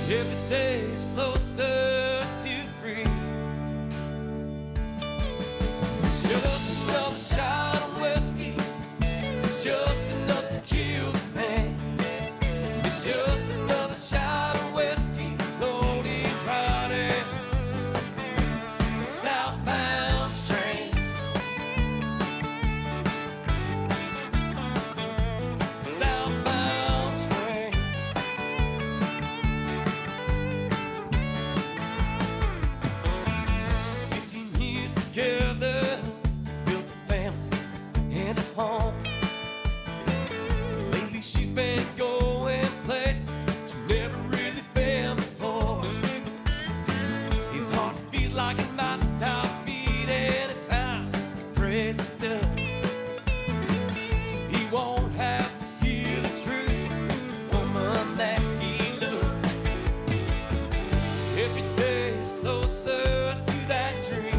Every day's closer to free. Just another shot of whiskey, just enough to kill the pain. It's just another shot of whiskey, Lord, he's riding the southbound train. Southbound train. 15 years together, built a family and a home. Lately she's been going places she's never really been before. His heart feels like it might stop beating at times. He prays it does, so he won't have to hear the truth. Woman that he loves. Every day is closer to that dream.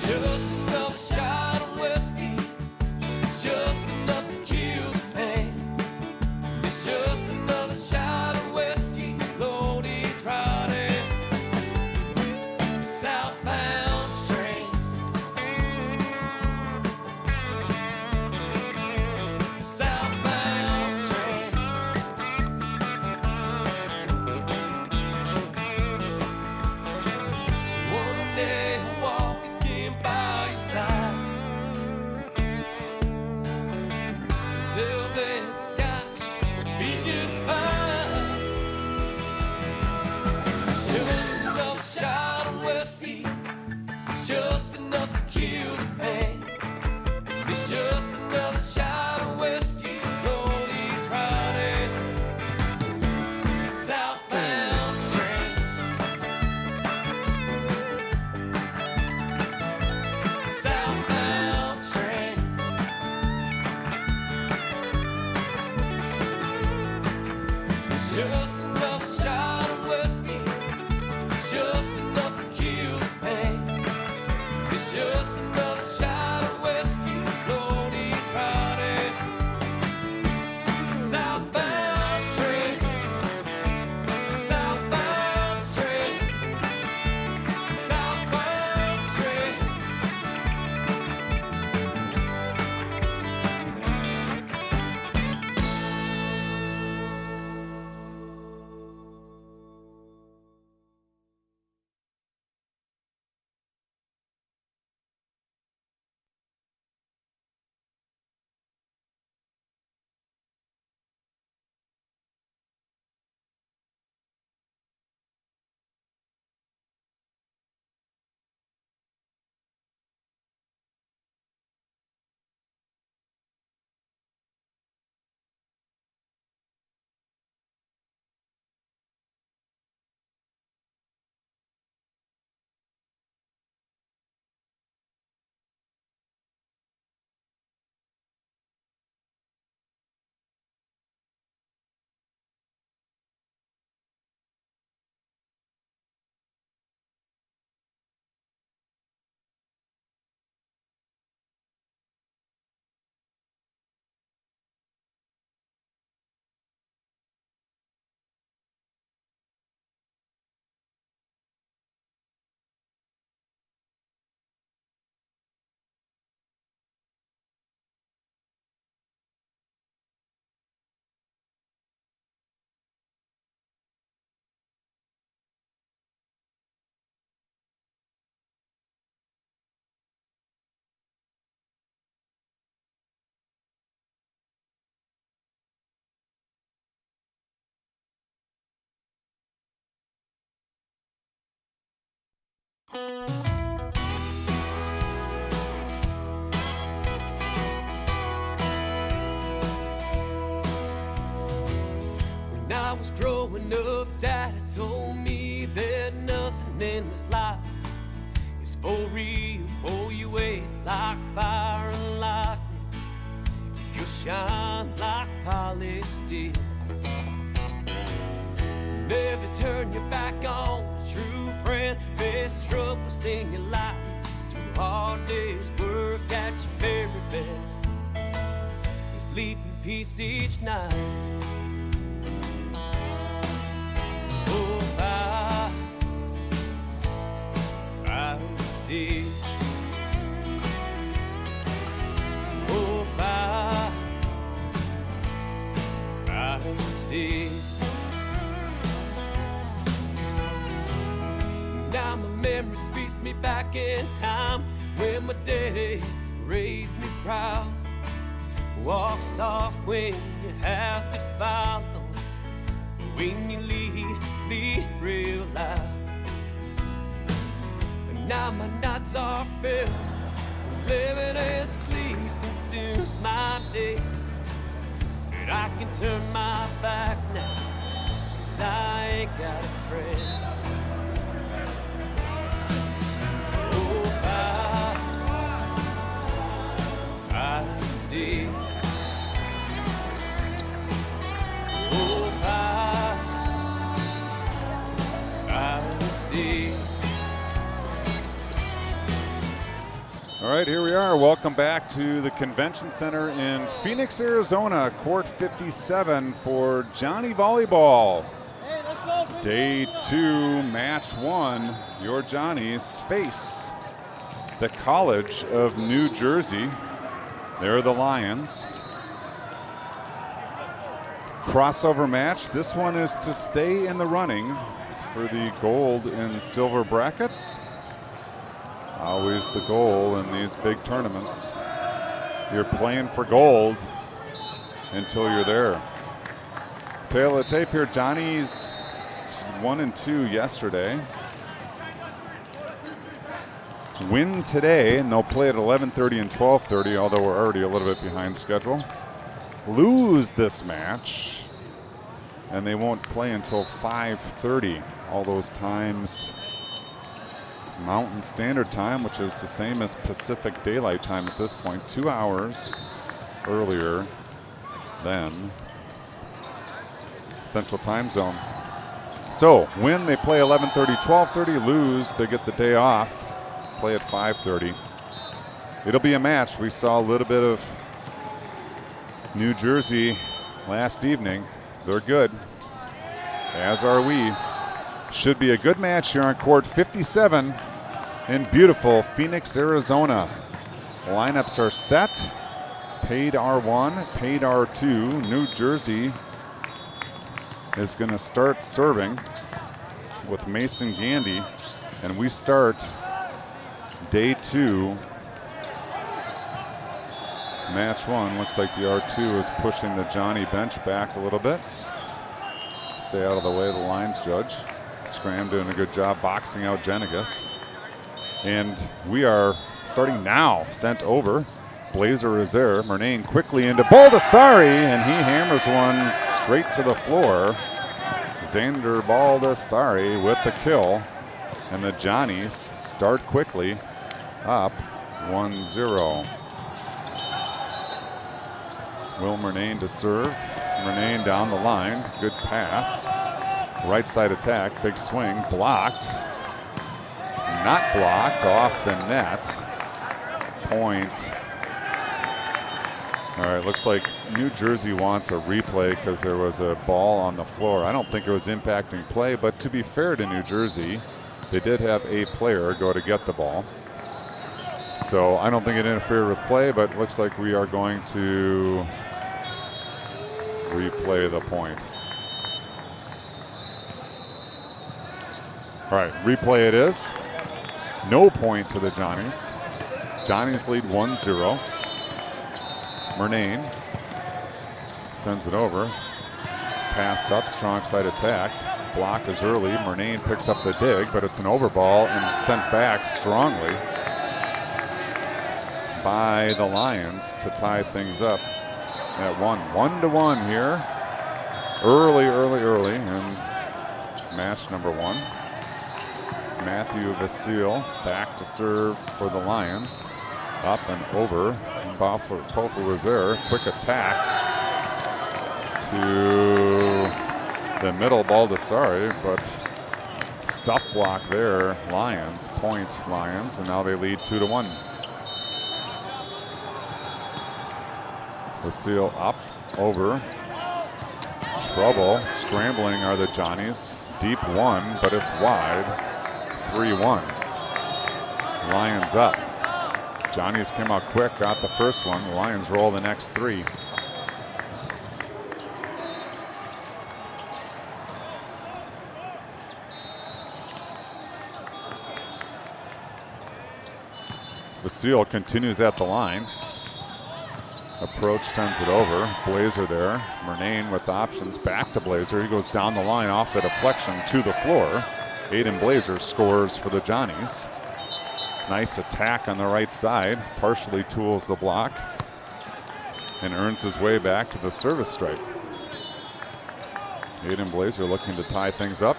Just another shot of whiskey, just enough to kill the pain. It's just another shot of whiskey, Lord, he's riding the southbound train. The southbound train. One day I'll walk again by your side. Till then, Scotch will be just fine. Just another shot of whiskey, it's just enough to kill the pain. It's just another shot of whiskey, Lord, he's riding the southbound train. The southbound train. It's just another shot of whiskey, it's just enough to kill the pain. It's just another shot of whiskey, Lord, he's riding the southbound train. The southbound train. The southbound train. When I was growing up, Daddy told me that nothing in this life is for real, for you wait like fire and lightning. You'll shine like polished steel. Never turn your back on a true friend. Face troubles in your life, 2 hard days work at your very best. Sleep in peace each night. instead. Now my memory speaks me back in time when my daddy raised me proud. Walk soft when you have to follow. When you lead real loud. And now my nights are filled. Living and sleep consumes my days. And I can turn my back now, 'cause I ain't got a friend. Oh, I see. Oh, I see. All right, here we are. Welcome back to the Convention Center in Phoenix, Arizona, Court 57 for Johnny Volleyball. Hey, let's go. Day 2, match 1. Your Johnnies face the College of New Jersey. They're the Lions. Crossover match. This one is to stay in the running for the gold and silver brackets. Always the goal in these big tournaments. You're playing for gold until you're there. Tail of the tape here, Johnny's 1-2 yesterday. Win today, and they'll play at 11:30 and 12:30, although we're already a little bit behind schedule. Lose this match, and they won't play until 5:30. All those times Mountain Standard Time, which is the same as Pacific Daylight Time at this point, 2 hours earlier than Central Time Zone. So win, they play 11:30, 12:30. Lose, they get the day off, play at 5:30. It'll be a match. We saw a little bit of New Jersey last evening. They're good, as are we. Should be a good match here on Court 57 in beautiful Phoenix, Arizona. Lineups are set. Paid R1, paid R2. New Jersey is going to start serving with Mason Gandy, and we start day 2, match 1. Looks like the R2 is pushing the Johnny bench back a little bit. Stay out of the way of the lines judge. Scram doing a good job boxing out Genegas. And we are starting now. Sent over. Blazer is there. Murnane quickly into Baldessari, and he hammers one straight to the floor. Xander Baldessari with the kill. And the Johnnies start quickly, up 1-0. Will Murnane to serve. Murnane down the line. Good pass. Right side attack, big swing, blocked. Not blocked, off the net. Point. All right, looks like New Jersey wants a replay because there was a ball on the floor. I don't think it was impacting play, but to be fair to New Jersey, they did have a player go to get the ball. So I don't think it interfered with play, but it looks like we are going to replay the point. All right, replay it is. No point to the Johnnies. Johnnies lead 1-0. Murnane sends it over. Pass up, strong side attack. Block is early. Murnane picks up the dig, but it's an overball and sent back strongly by the Lions to tie things up at 1. 1-1 here. Early in match number 1. Matthew Vasile back to serve for the Lions. Up and over. Pofa was there. Quick attack to the middle, Baldessari, but stuff block there. Lions, point Lions, and now they lead 2-1. Vasile up, over. Trouble, scrambling are the Johnnies. Deep one, but it's wide. 3-1. Lions up. Johnnies came out quick, got the first one. The Lions roll the next 3. Vasile continues at the line. Approach sends it over. Blazer there. Murnane with options. Back to Blazer. He goes down the line off the deflection to the floor. Aiden Blazer scores for the Johnnies. Nice attack on the right side. Partially tools the block and earns his way back to the service stripe. Aiden Blazer looking to tie things up.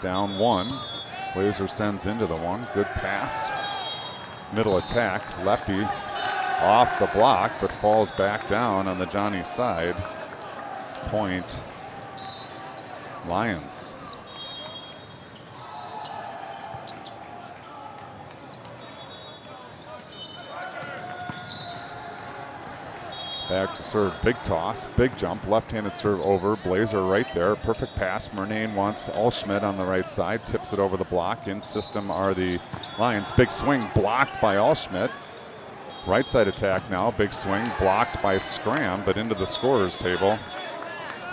Down one. Blazer sends into the one. Good pass. Middle attack. Lefty off the block, but falls back down on the Johnny side. Point Lions. Back to serve, big toss, big jump, left-handed serve over. Blazer right there, perfect pass. Murnane wants Allschmidt on the right side, tips it over the block. In system are the Lions. Big swing blocked by Allschmidt. Right side attack now, big swing blocked by Scram, but into the scorer's table.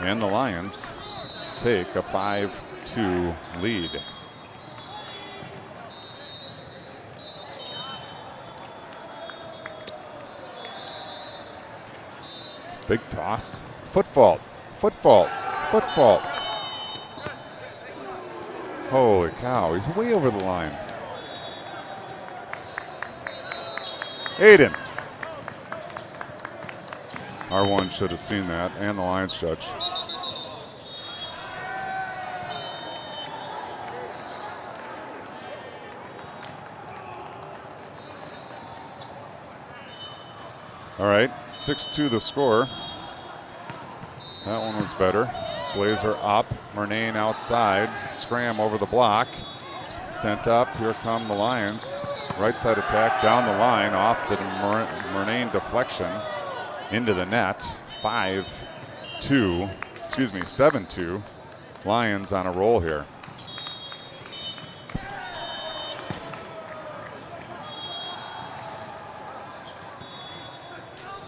And the Lions take a 5-2 lead. Big toss, foot fault, foot fault, foot fault. Holy cow, he's way over the line. Aiden. R1 should have seen that, and the Lions judge. All right, 6-2 the score. That one was better. Blazer up, Murnane outside, Scram over the block. Sent up, here come the Lions. Right side attack down the line off the Murnane deflection into the net. 7-2. Lions on a roll here.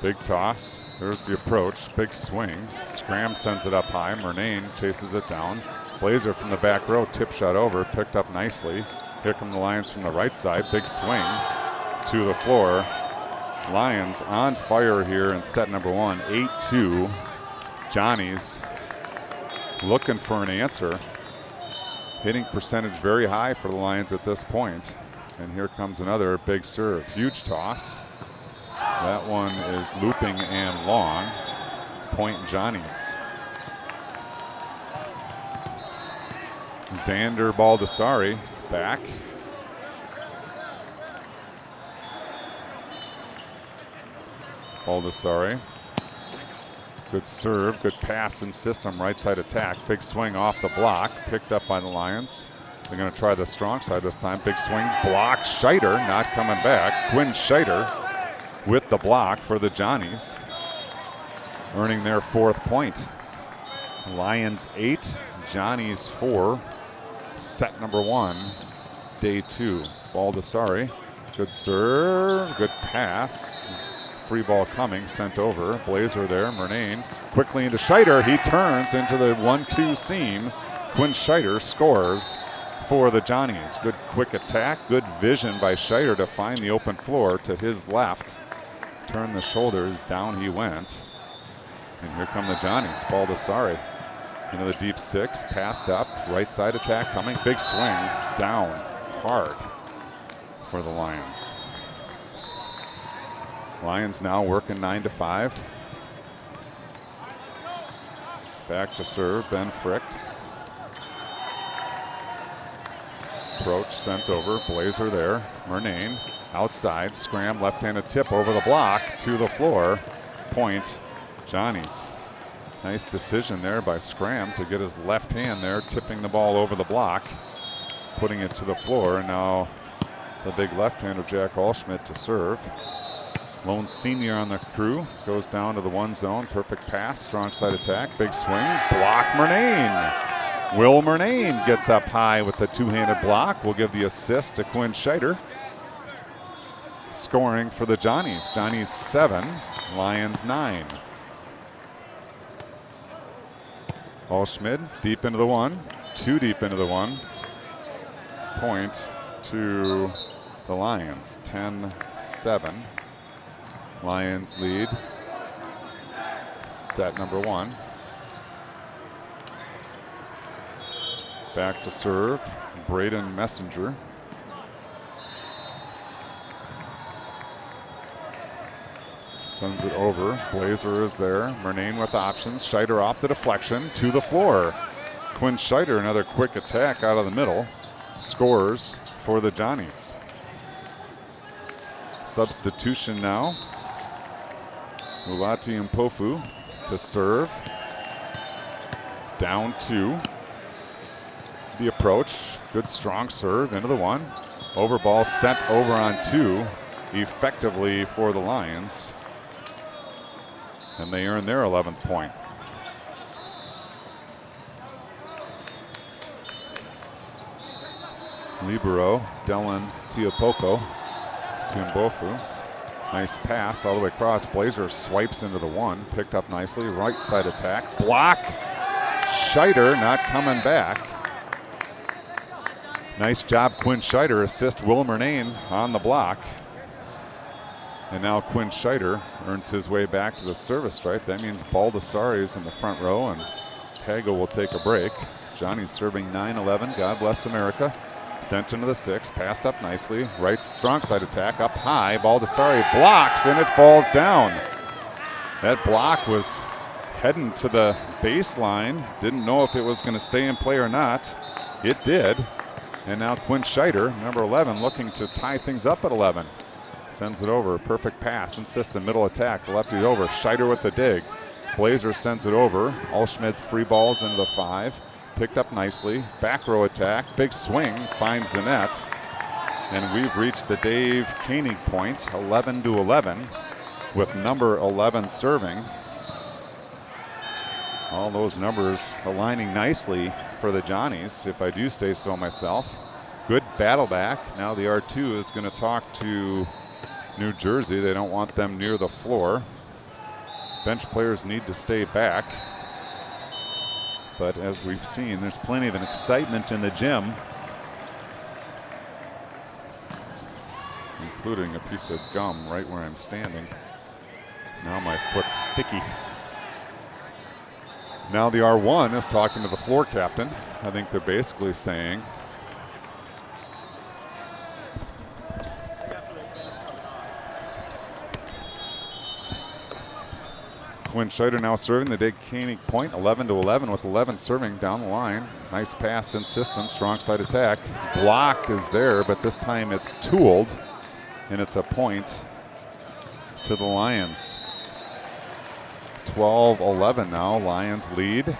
Big toss. There's the approach. Big swing. Scram sends it up high. Murnane chases it down. Blazer from the back row. Tip shot over. Picked up nicely. Here come the Lions from the right side. Big swing to the floor. Lions on fire here in set number one. 8-2. Johnny's looking for an answer. Hitting percentage very high for the Lions at this point. And here comes another big serve. Huge toss. That one is looping and long. Point Johnnies. Xander Baldessari back. Baldessari. Good serve, good pass in system, right side attack. Big swing off the block, picked up by the Lions. They're going to try the strong side this time. Big swing, block. Scheider not coming back. Quinn Scheider with the block for the Johnnies, earning their 4th point. Lions 8, Johnnies 4. Set number 1, day 2. Baldessari, good serve, good pass. Free ball coming, sent over. Blazer there, Murnane quickly into Scheider. He turns into the 1-2 seam. Quinn Scheider scores for the Johnnies. Good quick attack, good vision by Scheider to find the open floor to his left. Turned the shoulders, down he went. And here come the Johnnies. Baldessari into the deep 6, passed up, right side attack coming. Big swing, down hard for the Lions. Lions now working 9-5. Back to serve, Ben Frick. Approach sent over, Blazer there, Murnane outside, Scram, left-handed tip over the block to the floor. Point Johnnies. Nice decision there by Scram to get his left hand there, tipping the ball over the block, putting it to the floor. And now the big left-hander Jack Allschmidt to serve. Lone senior on the crew goes down to the 1 zone. Perfect pass, strong side attack, big swing, block Murnane. Will Murnane gets up high with the 2-handed block. We'll give the assist to Quinn Scheider. Scoring for the Johnnies. Johnnies 7, Lions 9. Allschmidt deep into the 1, too deep into the 1. Point to the Lions. 10-7. Lions lead. Set number 1. Back to serve, Braden Messenger. Sends it over. Blazer is there. Murnane with options. Scheider off the deflection to the floor. Quinn Scheider, another quick attack out of the middle. Scores for the Johnnies. Substitution now. Ulati Mpofu to serve. Down 2. The approach. Good strong serve into the 1. Over ball sent over on 2. Effectively for the Lions. And they earn their 11th point. Libero, Dylan Tiapoco to Mpofu. Nice pass all the way across. Blazer swipes into the 1. Picked up nicely. Right side attack. Block. Scheider not coming back. Nice job, Quinn Scheider. Assist Will Murnane on the block. And now Quinn Scheider earns his way back to the service stripe. That means Baldessari is in the front row, and Hago will take a break. Johnny's serving 9-11. God bless America. Sent into the 6. Passed up nicely. Right strong side attack. Up high. Baldessari blocks, and it falls down. That block was heading to the baseline. Didn't know if it was going to stay in play or not. It did. And now Quinn Scheider, number 11, looking to tie things up at 11. Sends it over. Perfect pass and system. Middle attack. Lefty over. Scheider with the dig. Blazer sends it over. Allschmidt free balls into the 5. Picked up nicely. Back row attack. Big swing. Finds the net. And we've reached the Dave Koenig point. 11-11 with number 11 serving. All those numbers aligning nicely for the Johnnies, if I do say so myself. Good battle back. Now the R2 is going to talk to New Jersey. They don't want them near the floor. Bench players need to stay back. But as we've seen, there's plenty of an excitement in the gym, including a piece of gum right where I'm standing. Now my foot's sticky. Now the R1 is talking to the floor captain. I think they're basically saying, Quinn Scheider now serving the Dave Koenig point, 11-11 with 11 serving down the line. Nice pass in system, strong side attack. Block is there, but this time it's tooled, and it's a point to the Lions. 12-11 now, Lions lead.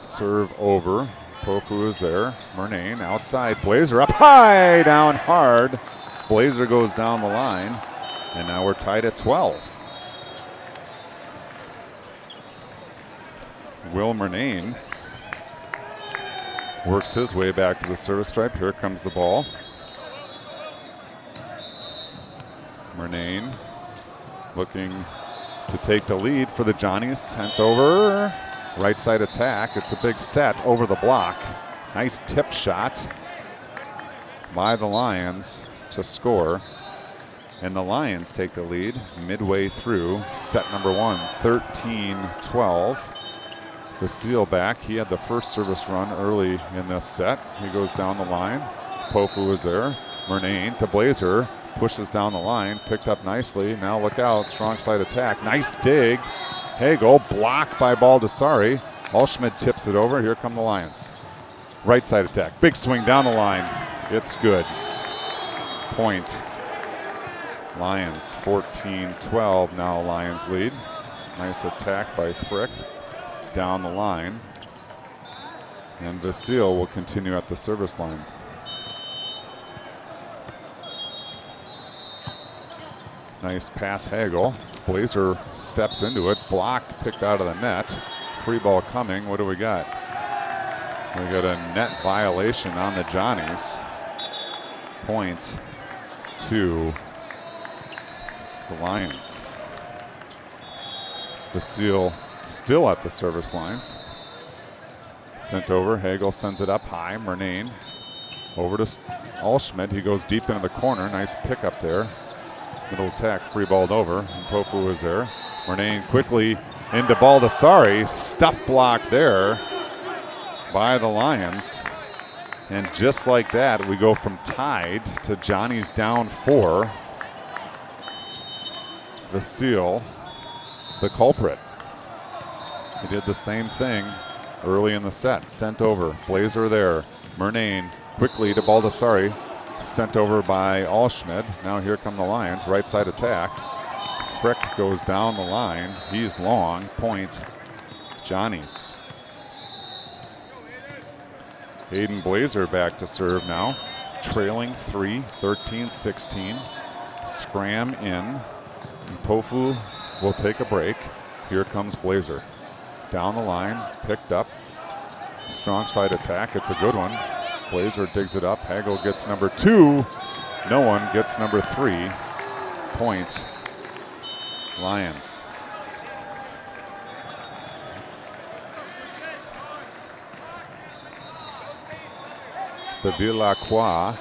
Serve over. Pofu is there. Murnane outside. Blazer up high, down hard. Blazer goes down the line, and now we're tied at 12. Will Murnane works his way back to the service stripe. Here comes the ball. Murnane looking to take the lead for the Johnnies. Sent over. Right side attack. It's a big set over the block. Nice tip shot by the Lions to score. And the Lions take the lead midway through set number 1, 13-12. Vasile back. He had the first service run early in this set. He goes down the line. Pofu is there. Murnane to Blazer. Pushes down the line. Picked up nicely. Now look out. Strong side attack. Nice dig. Hagel blocked by Baldessari. Allschmidt tips it over. Here come the Lions. Right side attack. Big swing down the line. It's good. Point. Lions 14-12. Now Lions lead. Nice attack by Frick down the line. And Vasile will continue at the service line. Nice pass, Hagel. Blazer steps into it. Block picked out of the net. Free ball coming. What do we got? We got a net violation on the Johnnies. Point to the Lions. Vasile still at the service line. Sent over. Hagel sends it up high. Murnane over to Alschmidt. He goes deep into the corner. Nice pickup there. Middle attack, free balled over. And Pofu was there. Murnane quickly into Baldessari. Stuff block there by the Lions. And just like that, we go from tied to Johnny's down 4. Vasile, the culprit. He did the same thing early in the set. Sent over. Blazer there. Murnane quickly to Baldessari. Sent over by Alschmidt. Now here come the Lions. Right side attack. Frick goes down the line. He's long. Point. Johnny's. Hayden Blazer back to serve now. Trailing 3, 13-16. Scram in. And Pofu will take a break. Here comes Blazer. Down the line. Picked up. Strong side attack. It's a good one. Blazer digs it up. Hagel gets number 2. No one gets number 3. Point. Lions. The Villacroix.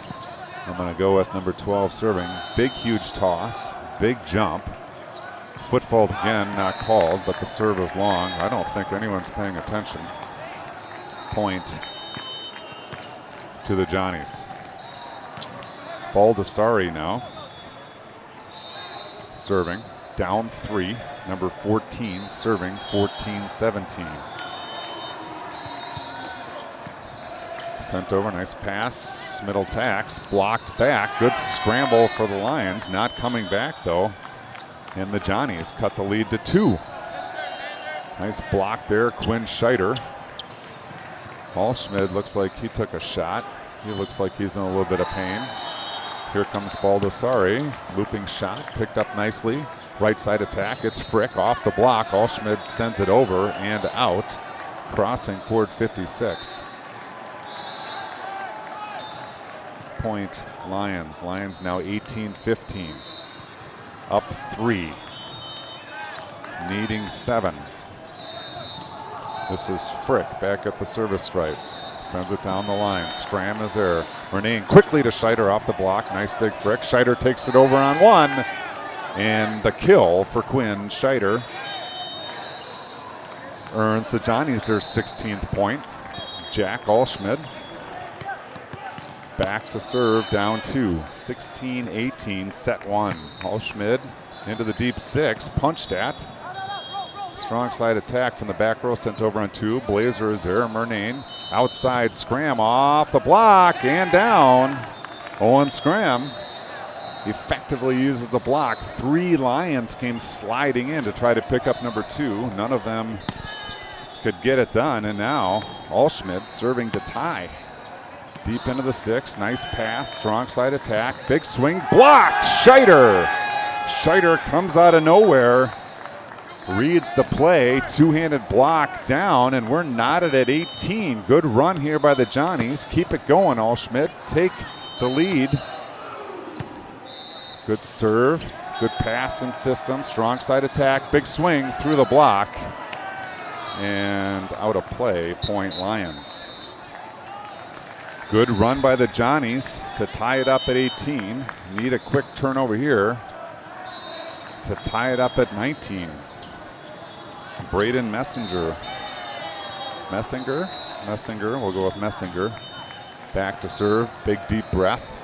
I'm going to go with number 12 serving. Big, huge toss. Big jump. Foot fault again, not called, but the serve was long. I don't think anyone's paying attention. Point to the Johnnies. Baldessari now. Serving. Down 3. Number 14 serving. 14-17. Sent over. Nice pass. Middle tacks. Blocked back. Good scramble for the Lions. Not coming back though. And the Johnnies cut the lead to 2. Nice block there. Quinn Scheider. Alschmidt looks like he took a shot. He looks like he's in a little bit of pain. Here comes Baldessari. Looping shot. Picked up nicely. Right side attack. It's Frick off the block. Alschmidt sends it over and out. Crossing cord 56. Point Lions. Lions now 18-15. Up 3. Needing 7. This is Frick back at the service stripe. Sends it down the line. Scram is there. Murnane quickly to Scheider off the block. Nice dig, Frick. Scheider takes it over on 1. And the kill for Quinn Scheider earns the Johnnies their 16th point. Jack Alschmidt back to serve, down 2. 16-18, set 1. Alschmidt into the deep 6, punched at. Strong side attack from the back row, sent over on 2. Blazer is there. Murnane outside scram off the block and down. Owen Scram effectively uses the block. 3 Lions came sliding in to try to pick up number 2. None of them could get it done, and now Alschmidt serving to tie. Deep into the 6, nice pass, strong side attack, big swing, block, Scheider. Scheider comes out of nowhere, reads the play, two-handed block down, and we're knotted at 18. Good run here by the Johnnies. Keep it going, Alschmidt. Take the lead. Good serve, good pass and system, strong side attack, big swing through the block, and out of play, point Lions. Good run by the Johnnies to tie it up at 18. Need a quick turnover here to tie it up at 19. Braden Messinger. Messinger, we'll go with Messinger. Back to serve, big deep breath.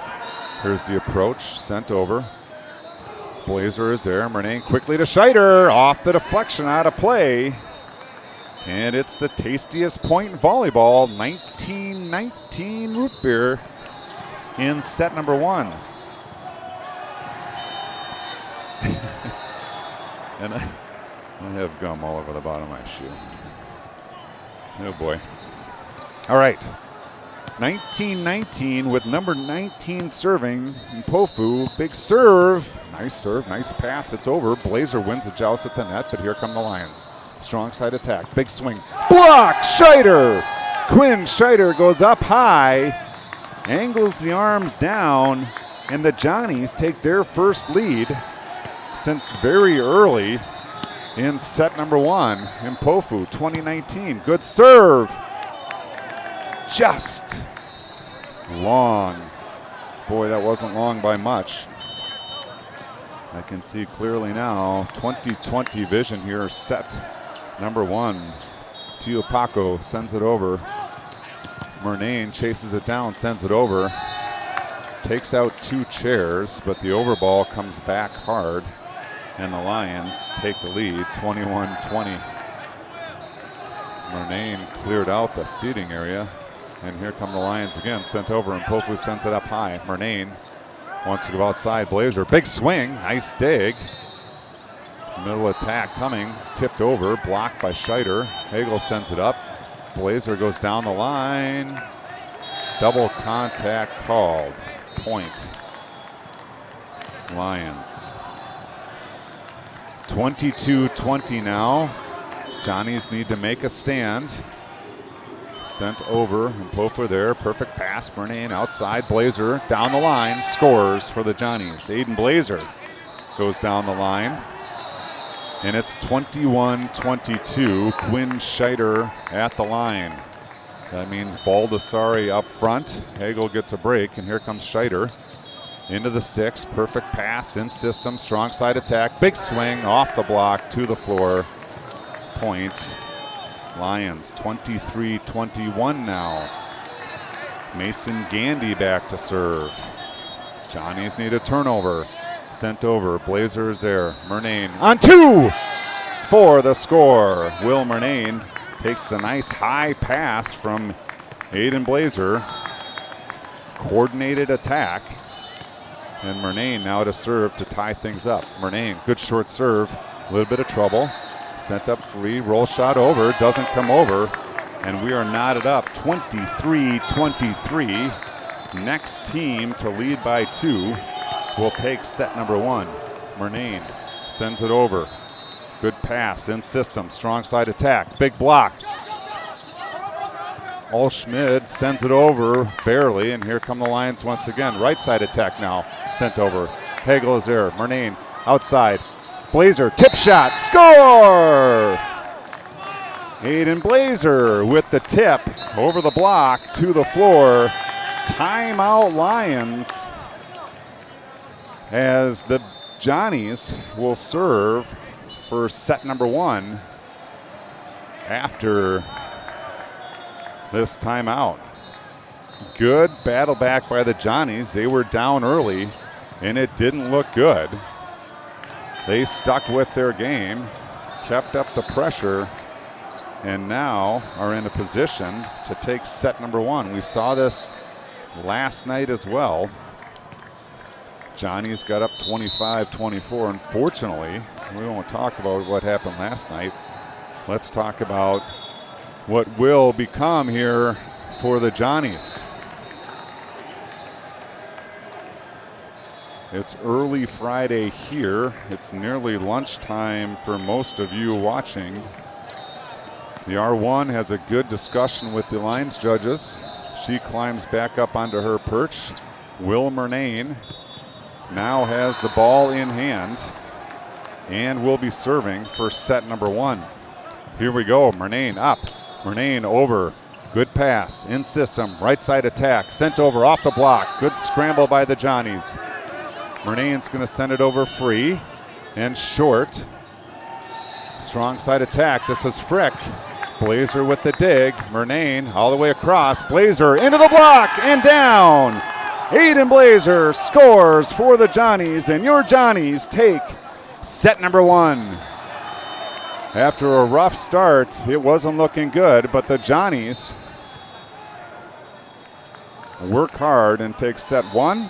Here's the approach, sent over. Blazer is there, Murnane quickly to Scheider, off the deflection, out of play. And it's the tastiest point in volleyball, 19-19 root beer in set number 1. And I have gum all over the bottom of my shoe. Oh boy. All right. 19-19 with number 19 serving. Pofu, big serve. Nice pass. It's over. Blazer wins the joust at the net, but here come the Lions. Strong side attack. Big swing. Block! Scheider! Quinn Scheider goes up high, angles the arms down, and the Johnnies take their first lead since very early in set number 1 in Pofu, 2019. Good serve. just long. Boy, that wasn't long by much. I can see clearly now. 20/20 vision here. Set number 1. Tuipulotu sends it over. Murnane chases it down, sends it over. Takes out 2 chairs, but the overball comes back hard, and the Lions take the lead, 21-20. Murnane cleared out the seating area, and here come the Lions again, sent over, and Mpofu sends it up high. Murnane wants to go outside. Blazer, big swing, nice dig. Middle attack coming, tipped over, blocked by Scheider. Hagel sends it up. Blazer goes down the line. Double contact called. Point. Lions. 22-20 now. Johnnies need to make a stand. Sent over, and Mpofu there, perfect pass. Murnane outside, Blazer down the line, scores for the Johnnies. Aiden Blazer goes down the line. And it's 21-22, Quinn Scheider at the line. That means Baldessari up front. Hagel gets a break, and here comes Scheider into the 6. Perfect pass in system, strong side attack. Big swing off the block to the floor. Point. Lions 23-21 now. Mason Gandy back to serve. Johnnies need a turnover. Sent over, Blazers there. Murnane on 2 for the score. Will Murnane takes the nice high pass from Aiden Blazer. Coordinated attack. And Murnane now to serve to tie things up. Murnane, good short serve, a little bit of trouble. Sent up free, roll shot over, doesn't come over. And we are knotted up 23-23. Next team to lead by 2 will take set number 1. Murnane sends it over. Good pass in system, strong side attack, big block. Allschmidt sends it over barely, and here come the Lions once again. Right side attack now, sent over. Hagel is there, Murnane outside. Blazer, tip shot, score! Aiden Blazer with the tip over the block to the floor. Timeout Lions, as the Johnnies will serve for set number 1 after this timeout. Good battle back by the Johnnies. They were down early, and it didn't look good. They stuck with their game, kept up the pressure, and now are in a position to take set number 1. We saw this last night as well. Johnny's got up 25-24. Unfortunately, we won't talk about what happened last night. Let's talk about what will become here for the Johnnies. It's early Friday here. It's nearly lunchtime for most of you watching. The R1 has a good discussion with the Lions judges. She climbs back up onto her perch. Will Murnane now has the ball in hand and will be serving for set number 1. Here we go, Murnane up, Murnane over, good pass, in system, right side attack, sent over off the block, good scramble by the Johnnies. Murnane's gonna send it over free and short. Strong side attack, this is Frick. Blazer with the dig, Murnane all the way across, Blazer into the block and down. Aiden Blazer scores for the Johnnies, and your Johnnies take set number 1. After a rough start, it wasn't looking good, but the Johnnies work hard and take set 1.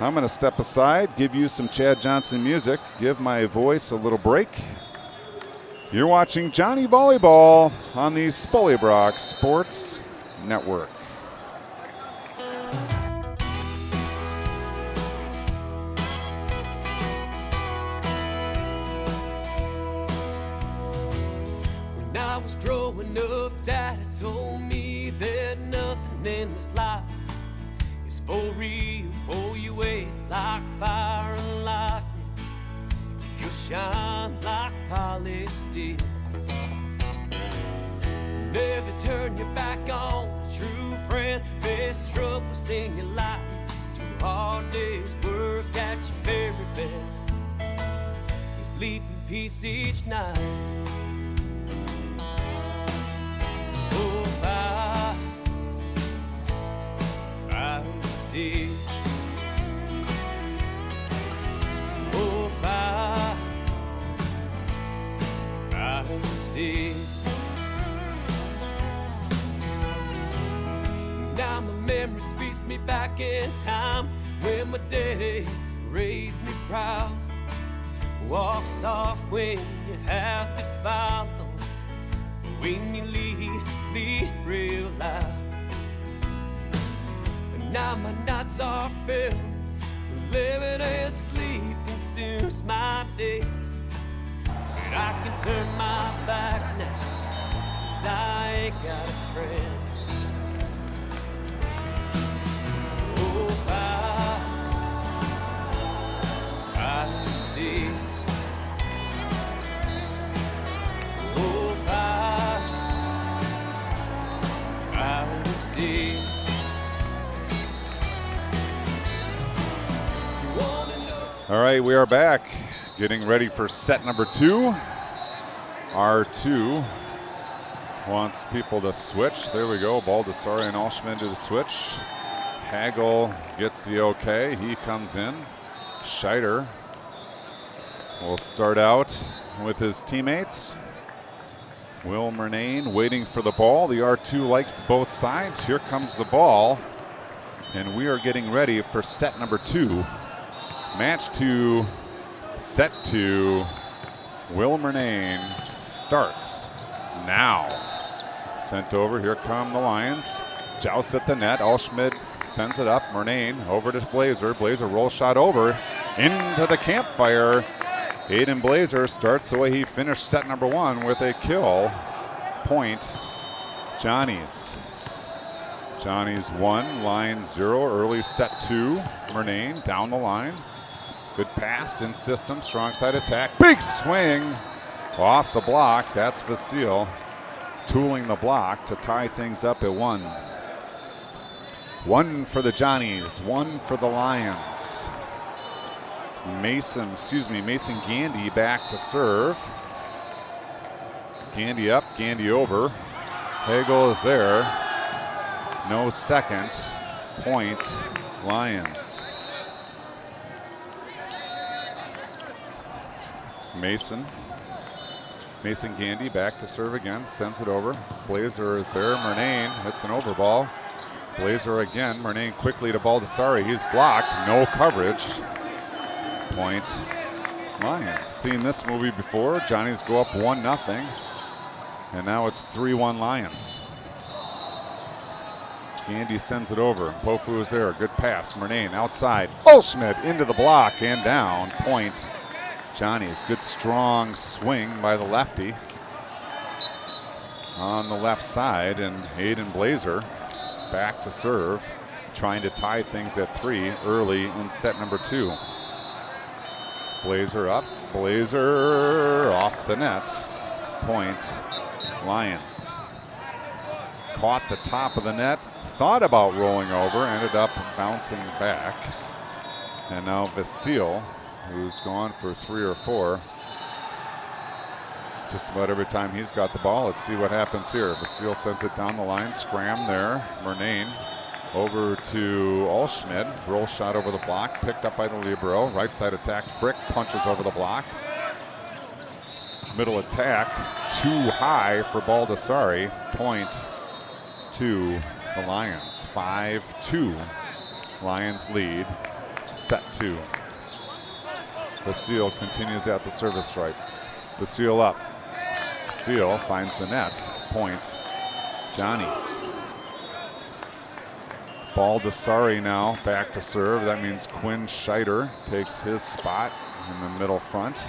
I'm going to step aside, give you some Chad Johnson music, give my voice a little break. You're watching Johnny Volleyball on the Spollybrock Sports Network. When I was growing up, Daddy told me that nothing in this life is for real. Pull you away like fire and lightning. You'll shine like polished steel. Never turn your back on what less troubles in your life, 2 hard days work at your very best. You sleep in peace each night. Oh, I stay. Oh, I stay. Now my memory speaks me back in time when my daddy raised me proud. Walk soft when you have to follow, when you lead real loud. But now my nights are filled, living and sleep consumes my days. But I can turn my back now, 'cause I ain't got a friend. Oh, I see. Oh, I see. You wanna know? All right, we are back. Getting ready for set number 2. R2 wants people to switch. There we go. Baldessari and Alschmidt do the switch. Hagel gets the okay. He comes in. Scheider will start out with his teammates. Will Murnane waiting for the ball. The R2 likes both sides. Here comes the ball. And we are getting ready for set number 2. Match 2. Set 2, Will Murnane starts now. Sent over, here come the Lions. Joust at the net, Alschmidt sends it up. Murnane over to Blazer. Blazer roll shot over into the campfire. Aiden Blazer starts the way he finished set number 1 with a kill. Point, Johnny's. Johnny's 1, Lions 0, early set 2. Murnane down the line. Good pass in system, strong side attack. Big swing off the block. That's Vasile tooling the block to tie things up at 1. 1 for the Johnnies, 1 for the Lions. Mason Gandy back to serve. Gandy up, Gandy over. Hagel is there. No second. Point, Lions. Mason Gandy back to serve again, sends it over. Blazer is there, Murnane hits an over ball. Blazer again, Murnane quickly to Baldessari, he's blocked, no coverage. Point, Lions. Seen this movie before, Johnny's go up 1-0, and now it's 3-1 Lions. Gandy sends it over, Pofu is there, good pass, Murnane outside. Alschmidt into the block and down, point, Johnny's. Good strong swing by the lefty on the left side, and Aiden Blazer back to serve, trying to tie things at 3 early in set number 2. Blazer up, Blazer off the net. Point, Lions. Caught the top of the net, thought about rolling over, ended up bouncing back. And now Vasile, who's gone for 3 or 4. Just about every time he's got the ball. Let's see what happens here. Vasile sends it down the line, scram there. Murnane over to Alschmidt. Roll shot over the block, picked up by the libero. Right side attack, Frick punches over the block. Middle attack, too high for Baldessari. Point to the Lions. 5-2. Lions lead. Set 2. Vasile continues at the service stripe. Vasile up. Vasile finds the net. Point, Johnny's. Baldessari now back to serve. That means Quinn Scheider takes his spot in the middle front.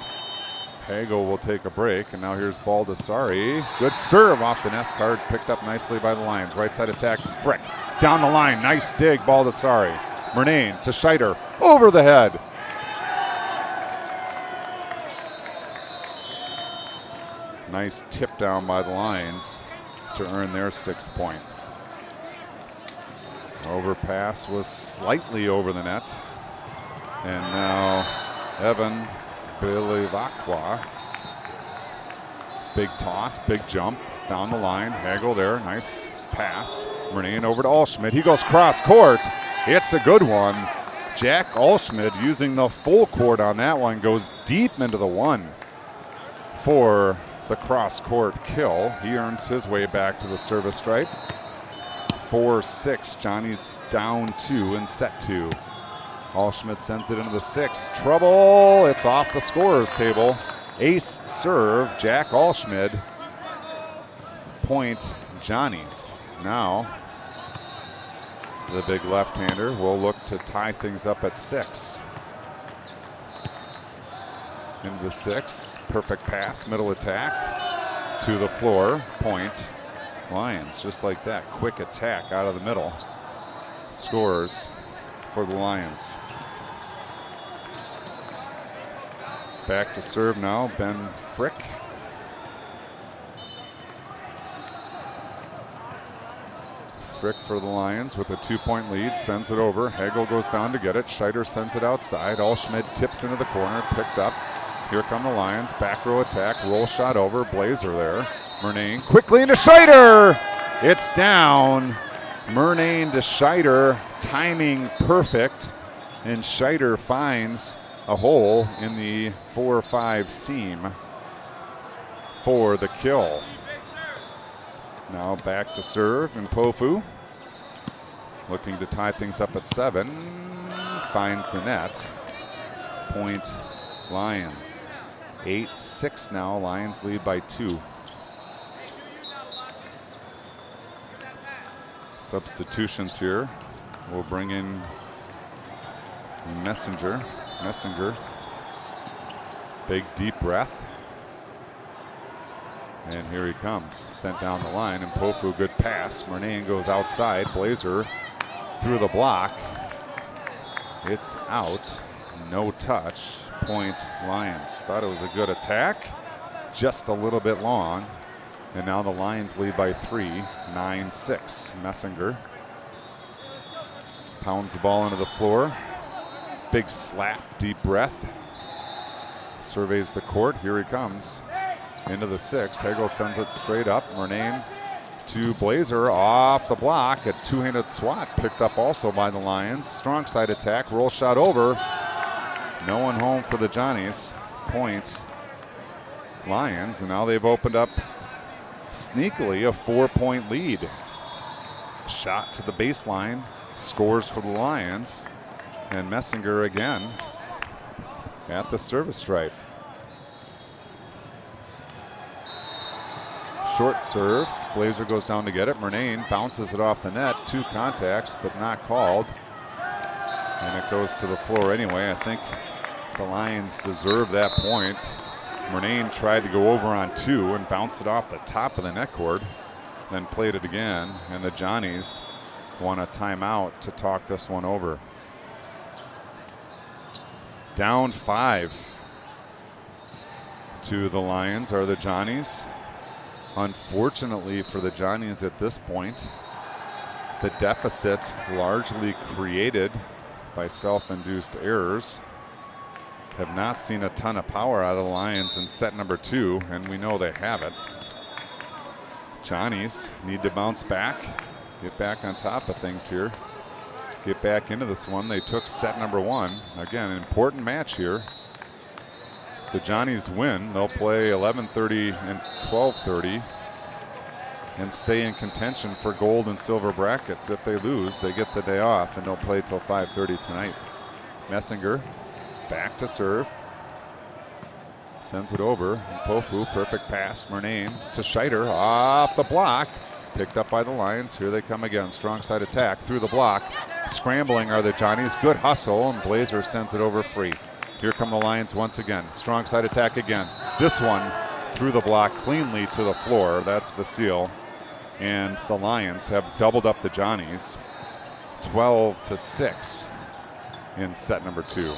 Hagel will take a break, and now here's Baldessari. Good serve off the net card, picked up nicely by the Lions. Right side attack, Frick down the line. Nice dig, Baldessari. Murnane to Scheider, over the head. Nice tip down by the Lions to earn their 6th point. Overpass was slightly over the net. And now Evan Bilivakwa. Big toss, big jump down the line. Hagel there, nice pass. Murnane over to Alschmidt. He goes cross court. It's a good one. Jack Alschmidt using the full court on that one, goes deep into the one for the cross court kill. He earns his way back to the service stripe. 4-6, Johnny's down 2 in set 2. Alschmidt sends it into the 6. Trouble, it's off the scorer's table. Ace serve, Jack Alschmidt. Point, Johnny's. Now, the big left-hander will look to tie things up at 6. Into the 6, perfect pass, middle attack, to the floor, point. Lions, just like that, quick attack out of the middle. Scores for the Lions. Back to serve now, Ben Frick. Frick for the Lions with a 2-point lead, sends it over. Hagel goes down to get it. Scheider sends it outside. Alschmidt tips into the corner, picked up. Here come the Lions, back row attack, roll shot over, Blazer there. Murnane quickly into Scheider. It's down. Murnane to Scheider, timing perfect. And Scheider finds a hole in the 4-5 seam for the kill. Now back to serve, and Pofu looking to tie things up at 7. Finds the net. Point Lions. 8-6 now. Lions lead by 2. Substitutions here. We'll bring in Messinger. Big deep breath. And here he comes, sent down the line, and Pofu, good pass. Murnane goes outside, Blazer through the block. It's out, no touch, point Lions. Thought it was a good attack, just a little bit long. And now the Lions lead by 3, 9-6. Messinger pounds the ball into the floor. Big slap, deep breath. Surveys the court, here he comes. Into the 6, Hagel sends it straight up. Murnane to Blazer off the block. A two-handed swat picked up also by the Lions. Strong side attack, roll shot over. No one home for the Johnnies. Point Lions, and now they've opened up sneakily a 4-point lead. Shot to the baseline, scores for the Lions. And Messinger again at the service stripe. Short serve, Blazer goes down to get it. Murnane bounces it off the net. 2 contacts, but not called. And it goes to the floor anyway. I think the Lions deserve that point. Murnane tried to go over on 2 and bounced it off the top of the net cord, then played it again. And the Johnnies want a timeout to talk this one over. Down 5 to the Lions are the Johnnies. Unfortunately for the Johnnies at this point, the deficit largely created by self-induced errors. Have not seen a ton of power out of the Lions in set number 2, and we know they have it. Johnnies need to bounce back, get back on top of things here, get back into this one. They took set number 1. Again, an important match here. If the Johnnies win, they'll play 11:30 and 12:30 and stay in contention for gold and silver brackets. If they lose, they get the day off and they'll play till 5:30 tonight. Messinger back to serve. Sends it over. And Pofu, perfect pass. Murnane to Scheider off the block. Picked up by the Lions. Here they come again. Strong side attack through the block. Scrambling are the Johnnies. Good hustle, and Blazer sends it over free. Here come the Lions once again. Strong side attack again. This one through the block cleanly to the floor. That's Vasile. And the Lions have doubled up the Johnnies. 12-6 in set number 2.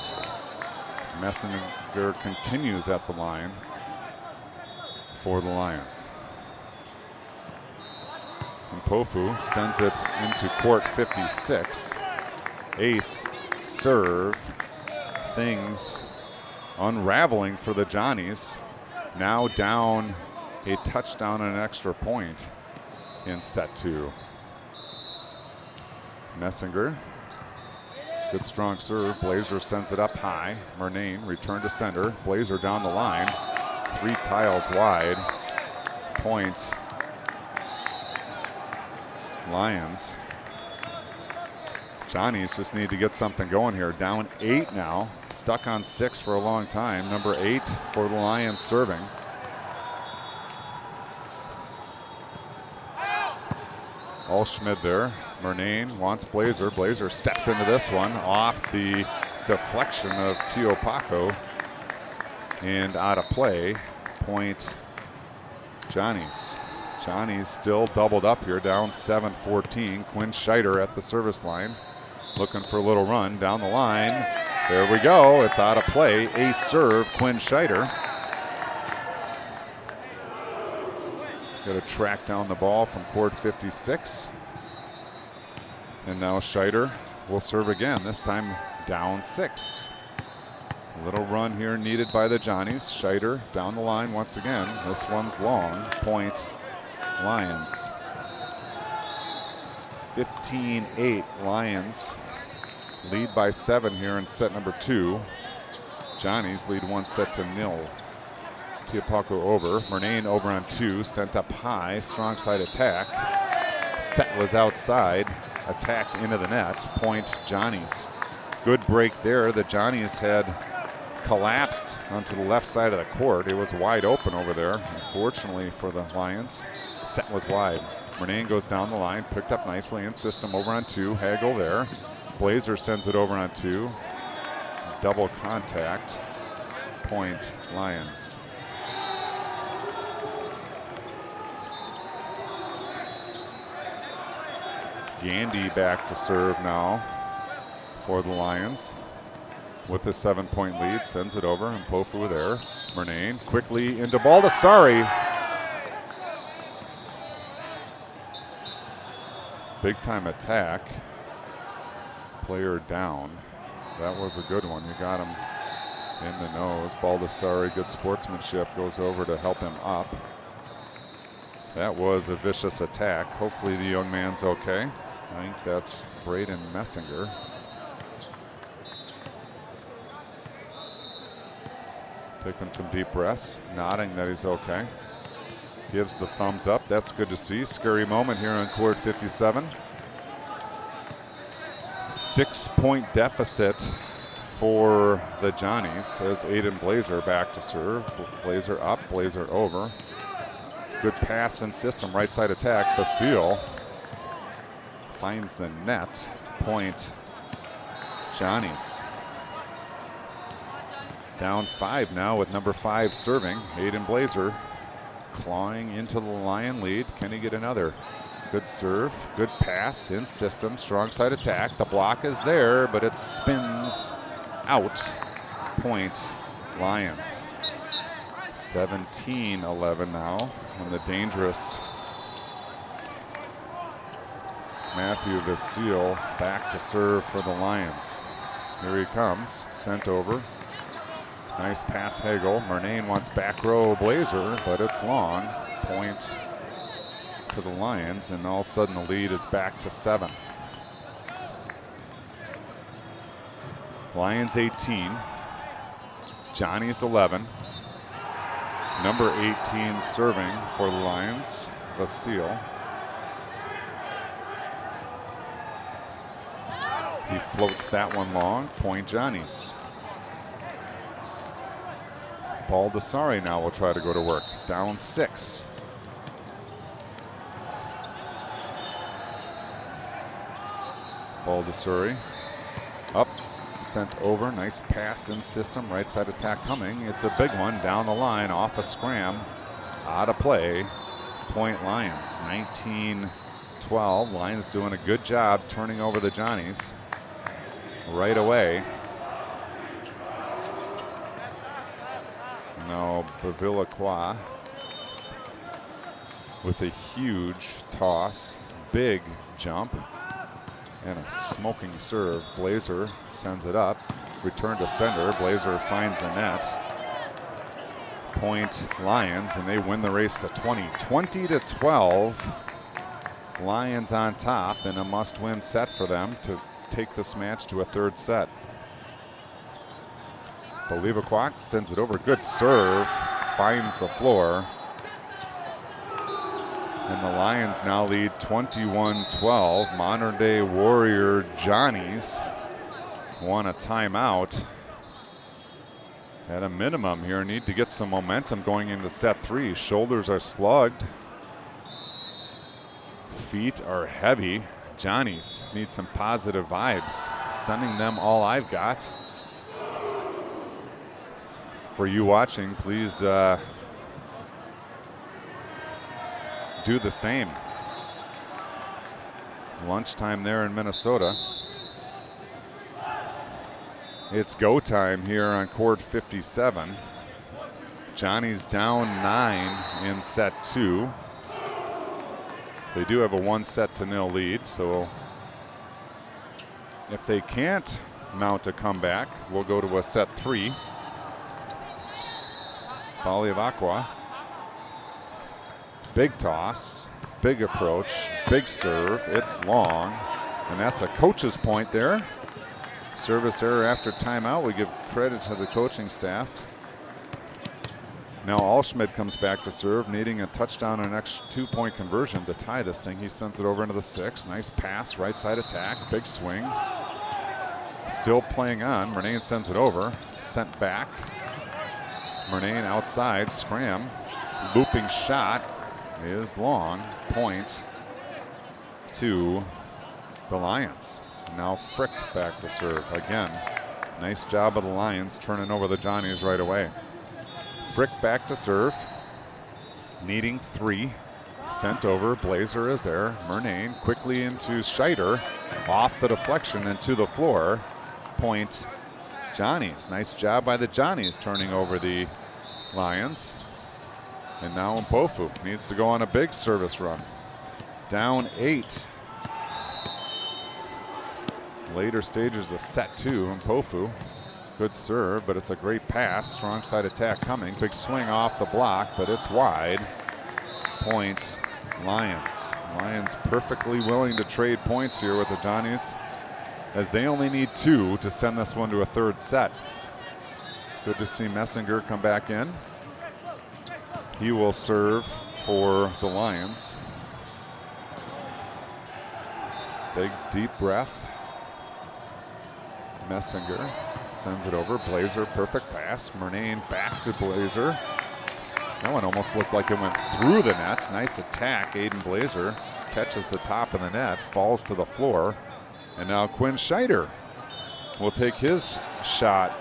Messinger continues at the line for the Lions. And Pofu sends it into court 56. Ace serve. Things unraveling for the Johnnies. Now down a touchdown and an extra point in set 2. Messinger. Good strong serve. Blazer sends it up high. Murnane return to center. Blazer down the line. 3 tiles wide. Point. Lions. Johnnies just need to get something going here. Down 8 now. Stuck on 6 for a long time. Number 8 for the Lions serving. Allschmidt there. Murnane wants Blazer. Blazer steps into this one off the deflection of Tio Paco and out of play. Point Johnnies. Johnnies still doubled up here, down 7-14. Quinn Scheider at the service line, looking for a little run down the line. There we go. It's out of play. Ace serve, Quinn Scheider. Got to track down the ball from court 56. And now Scheider will serve again, this time down 6. A little run here needed by the Johnnies. Scheider down the line once again. This one's long. Point Lions. 15-8 Lions. Lead by 7 here in set number 2. Johnnies lead 1-0. Tiapaco over. Murnane over on 2. Sent up high. Strong side attack. Set was outside. Attack into the net. Point Johnnies. Good break there. The Johnnies had collapsed onto the left side of the court. It was wide open over there. Unfortunately for the Lions, set was wide. Murnane goes down the line. Picked up nicely in system over on 2. Hagel there. Blazer sends it over on 2. Double contact. Point Lions. Gandy back to serve now for the Lions. With the 7-point lead, sends it over, and Pofu there. Murnane quickly into Baldessari. Big time attack. Player down. That was a good one. You got him in the nose. Baldessari, good sportsmanship, goes over to help him up. That was a vicious attack. Hopefully the young man's okay. I think that's Braden Messinger. Taking some deep breaths, nodding that he's okay. Gives the thumbs up. That's good to see. Scary moment here on court 57. 6-point deficit for the Johnnies as Aiden Blazer back to serve. Blazer up, Blazer over. Good pass and system, right side attack. Basile finds the net. Point Johnnies. Down 5 now with number 5 serving. Aiden Blazer clawing into the Lion lead. Can he get another? Good serve, good pass in system, strong side attack. The block is there, but it spins out. Point Lions. 17-11 now, and the dangerous Matthew Vasile back to serve for the Lions. Here he comes, sent over. Nice pass, Hagel. Murnane wants back row Blazer, but it's long. Point to the Lions, and all of a sudden the lead is back to 7. Lions 18, Johnny's 11. Number 18 serving for the Lions, Vasile. He floats that one long. Point Johnnies. Baldessari now will try to go to work. Down 6. Baldessari up, sent over. Nice pass in system. Right side attack coming. It's a big one down the line off a scram. Out of play. Point Lions. 19-12. Lions doing a good job turning over the Johnnies right away. Now Bevilacqua with a huge toss, big jump, and a smoking serve. Blazer sends it up. Return to sender. Blazer finds the net. Point Lions, and they win the race to 20. 20-12. Lions on top, and a must-win set for them to take this match to a third set. Bolivaquak sends it over. Good serve. Finds the floor. And the Lions now lead 21-12. Modern Day Warrior Johnnies want a timeout. At a minimum here, need to get some momentum going into set 3. Shoulders are slugged. Feet are heavy. Johnnies need some positive vibes. Sending them all I've got. For you watching, please do the same. Lunchtime there in Minnesota. It's go time here on court 57. Johnny's down 9 in set 2. They do have a 1-0 lead, so if they can't mount a comeback, we'll go to a set 3. Bolivaquak. Big toss, big approach, big serve. It's long, and that's a coach's point there. Service error after timeout. We give credit to the coaching staff. Now Alschmidt comes back to serve, needing a touchdown and an extra 2-point conversion to tie this thing. He sends it over into the 6. Nice pass, right side attack, big swing. Still playing on. Murnane sends it over, sent back. Murnane outside, scram. Looping shot is long. Point to the Lions. Now Frick back to serve again. Nice job of the Lions turning over the Johnnies right away. Frick back to serve, needing 3. Sent over, Blazer is there. Murnane quickly into Scheider, off the deflection and to the floor. Point Johnnies. Nice job by the Johnnies turning over the Lions. And now Mpofu needs to go on a big service run. Down 8. Later stages of set 2, Mpofu. Good serve, but it's a great pass. Strong side attack coming. Big swing off the block, but it's wide. Point Lions. Lions perfectly willing to trade points here with the Johnnies, as they only need 2 to send this one to a third set. Good to see Messinger come back in. He will serve for the Lions. Big deep breath. Messinger sends it over. Blazer, perfect pass. Murnane back to Blazer. That one almost looked like it went through the net. Nice attack. Aiden Blazer catches the top of the net, falls to the floor. And now Quinn Scheider will take his shot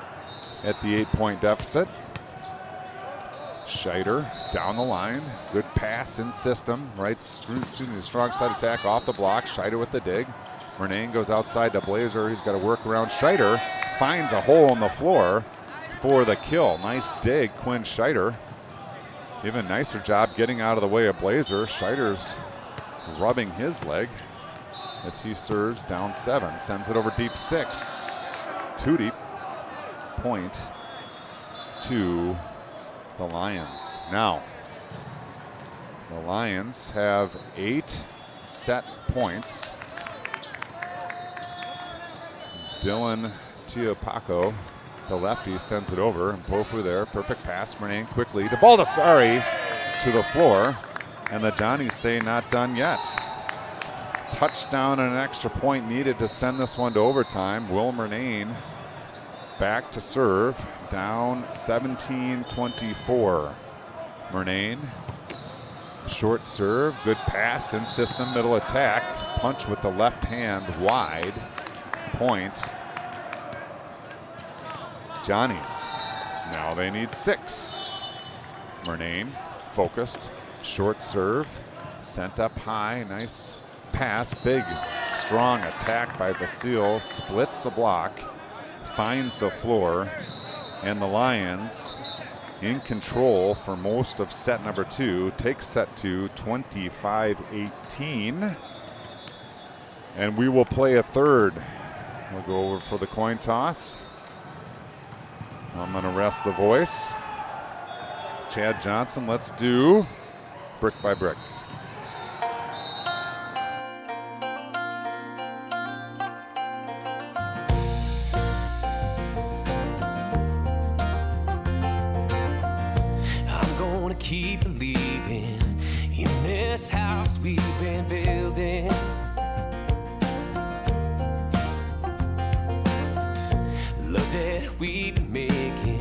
at the 8-point deficit. Scheider down the line. Good pass in system. Right, strong side attack off the block. Scheider with the dig. Murnane goes outside to Blazer. He's got to work around Scheider. Finds a hole in the floor for the kill. Nice dig, Quinn Scheider. Even nicer job getting out of the way of Blazer. Scheider's rubbing his leg as he serves down 7. Sends it over deep 6. Too deep. Point to the Lions. Now, the Lions have 8 set points. Dylan Tiapaco, the lefty, sends it over. And Mpofu there, perfect pass. Murnane quickly to Baldessari to the floor. And the Johnnies say not done yet. Touchdown and an extra point needed to send this one to overtime. Will Murnane back to serve, down 17-24. Murnane, short serve, good pass in system, middle attack. Punch with the left hand wide. Point Johnnies. Now they need 6. Murnane focused, short serve, sent up high, nice pass, big strong attack by Vasile, splits the block, finds the floor, and the Lions in control for most of set number 2. Takes set 2, 25-18. And we will play a third. We'll go over for the coin toss. I'm going to rest the voice. Chad Johnson, let's do brick by brick. I'm gonna keep believing in this house we've been building. Love that we've been making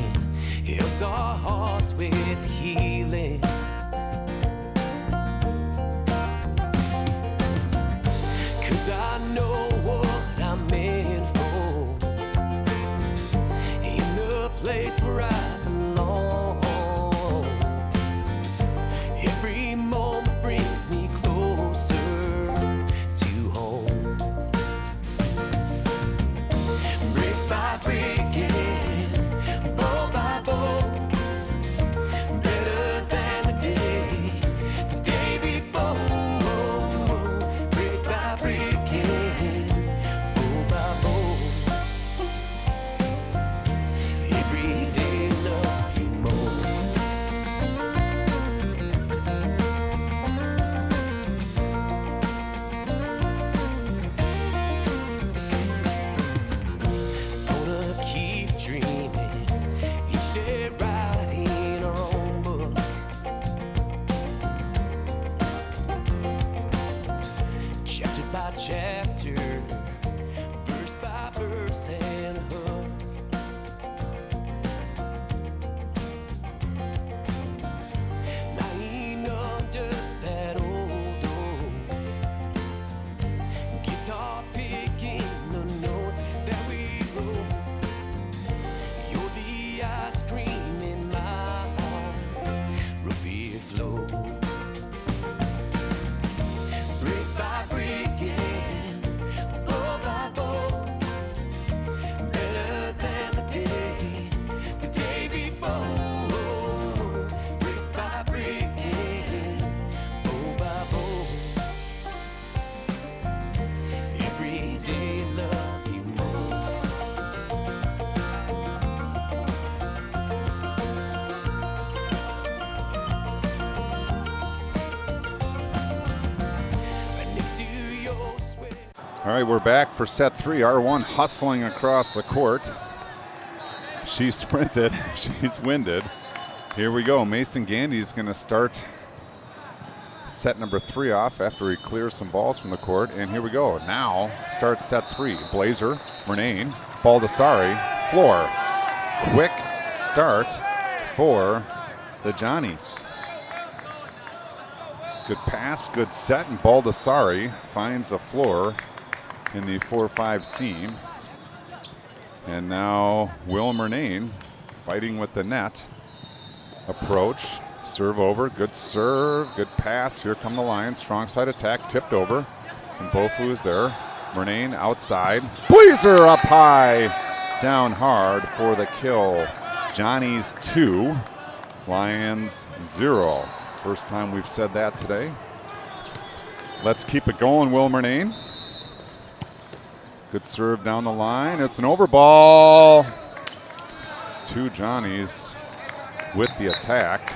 helps our hearts with the healing. Cause I know what I'm meant for, in the place where I belong. Every moment brings me closer to home. Brick by brick and bow by bow, better than the day before. Brick by brick and bow by bow, every day love you more. Gonna keep dreaming, each day writing our own book. Chapter by chapter, verse by verse and a hook. Lying under that old oak, guitar picking the notes that we wrote. You're the ice cream in my heart, root beer flow. Brick by brick and bow by bow, better than the day before. Brick by brick and bow by bow, every day love you more. Right next to your sweat. All right, we're back for set 3. R1 hustling across the court. She sprinted. She's winded. Here we go. Mason Gandy is going to start set number 3 off after he clears some balls from the court. And here we go. Now starts set 3. Blazer, Murnane, Baldessari, floor. Quick start for the Johnnies. Good pass, good set, and Baldessari finds the floor in the 4-5 seam. And now Will Murnane fighting with the net. Approach, serve over, good serve, good pass. Here come the Lions, strong side attack, tipped over. And Bofu is there. Murnane outside. Blazer up high, down hard for the kill. Johnny's 2, Lions 0. First time we've said that today. Let's keep it going, Will Murnane. Good serve down the line. It's an over ball. 2 Johnnies with the attack.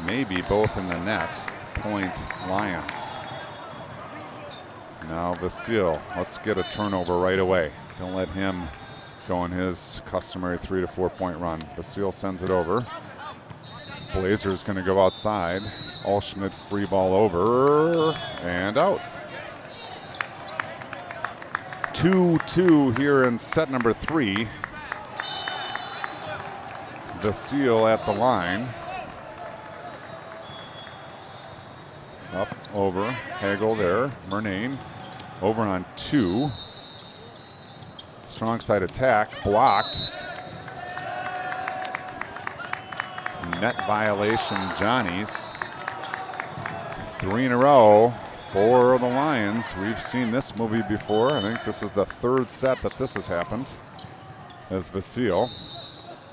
Maybe both in the net. Point Lions. Now Vasile, let's get a turnover right away. Don't let him go on his customary 3 to 4 point run. Vasile sends it over. Blazer's going to go outside. Allschmidt free ball over and out. 2-2 here in set number 3. Vasile at the line. Up, over, Hagel there. Murnane over on 2. Strong side attack, blocked. Net violation, Johnnies. 3 in a row for the Lions. We've seen this movie before. I think this is the 3rd set that this has happened. As Vasile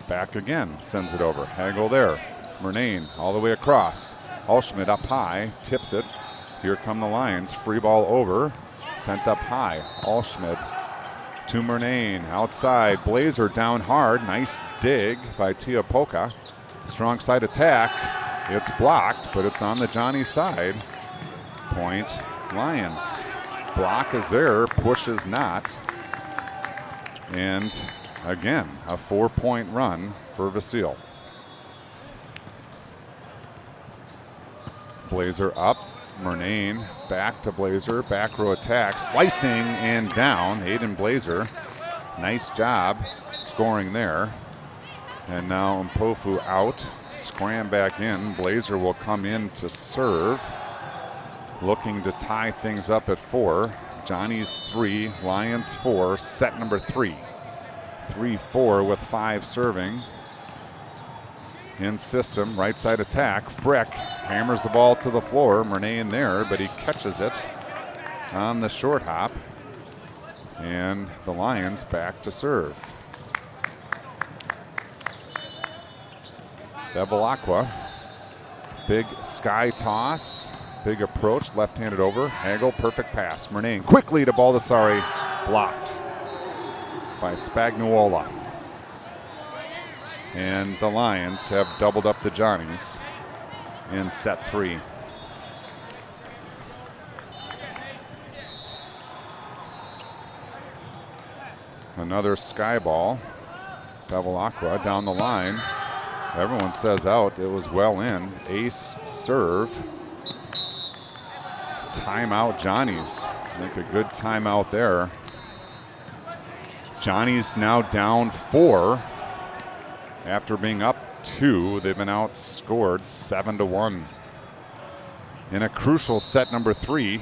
Back again, sends it over. Hagel there. Murnane all the way across. Allschmidt up high, tips it. Here come the Lions. Free ball over, sent up high. Allschmidt to Murnane, outside. Blazer down hard. Nice dig by Tiapoca. Strong side attack. It's blocked, but it's on the Johnny side. Point Lions. Block is there, push is not. And again, a 4-point run for Vasile. Blazer up. Murnane back to Blazer. Back row attack. Slicing and down. Aiden Blazer. Nice job scoring there. And now Mpofu out. Scram back in. Blazer will come in to serve. Looking to tie things up at 4. Johnny's 3, Lions 4, set number 3. 3-4 with 5 serving. In system, right side attack. Frick hammers the ball to the floor. Murnane there, but he catches it on the short hop. And the Lions back to serve. Bevilacqua, big sky toss, big approach, left-handed over. Hagel, perfect pass. Murnane quickly to Baldessari, blocked by Spagnuolo. And the Lions have doubled up the Johnnies in set 3. Another sky ball. Bevilacqua down the line. Everyone says out. It was well in. Ace serve. Timeout Johnnies. I think a good timeout there. Johnnies now down 4 after being up 2. They've been outscored 7-1. In a crucial set number 3.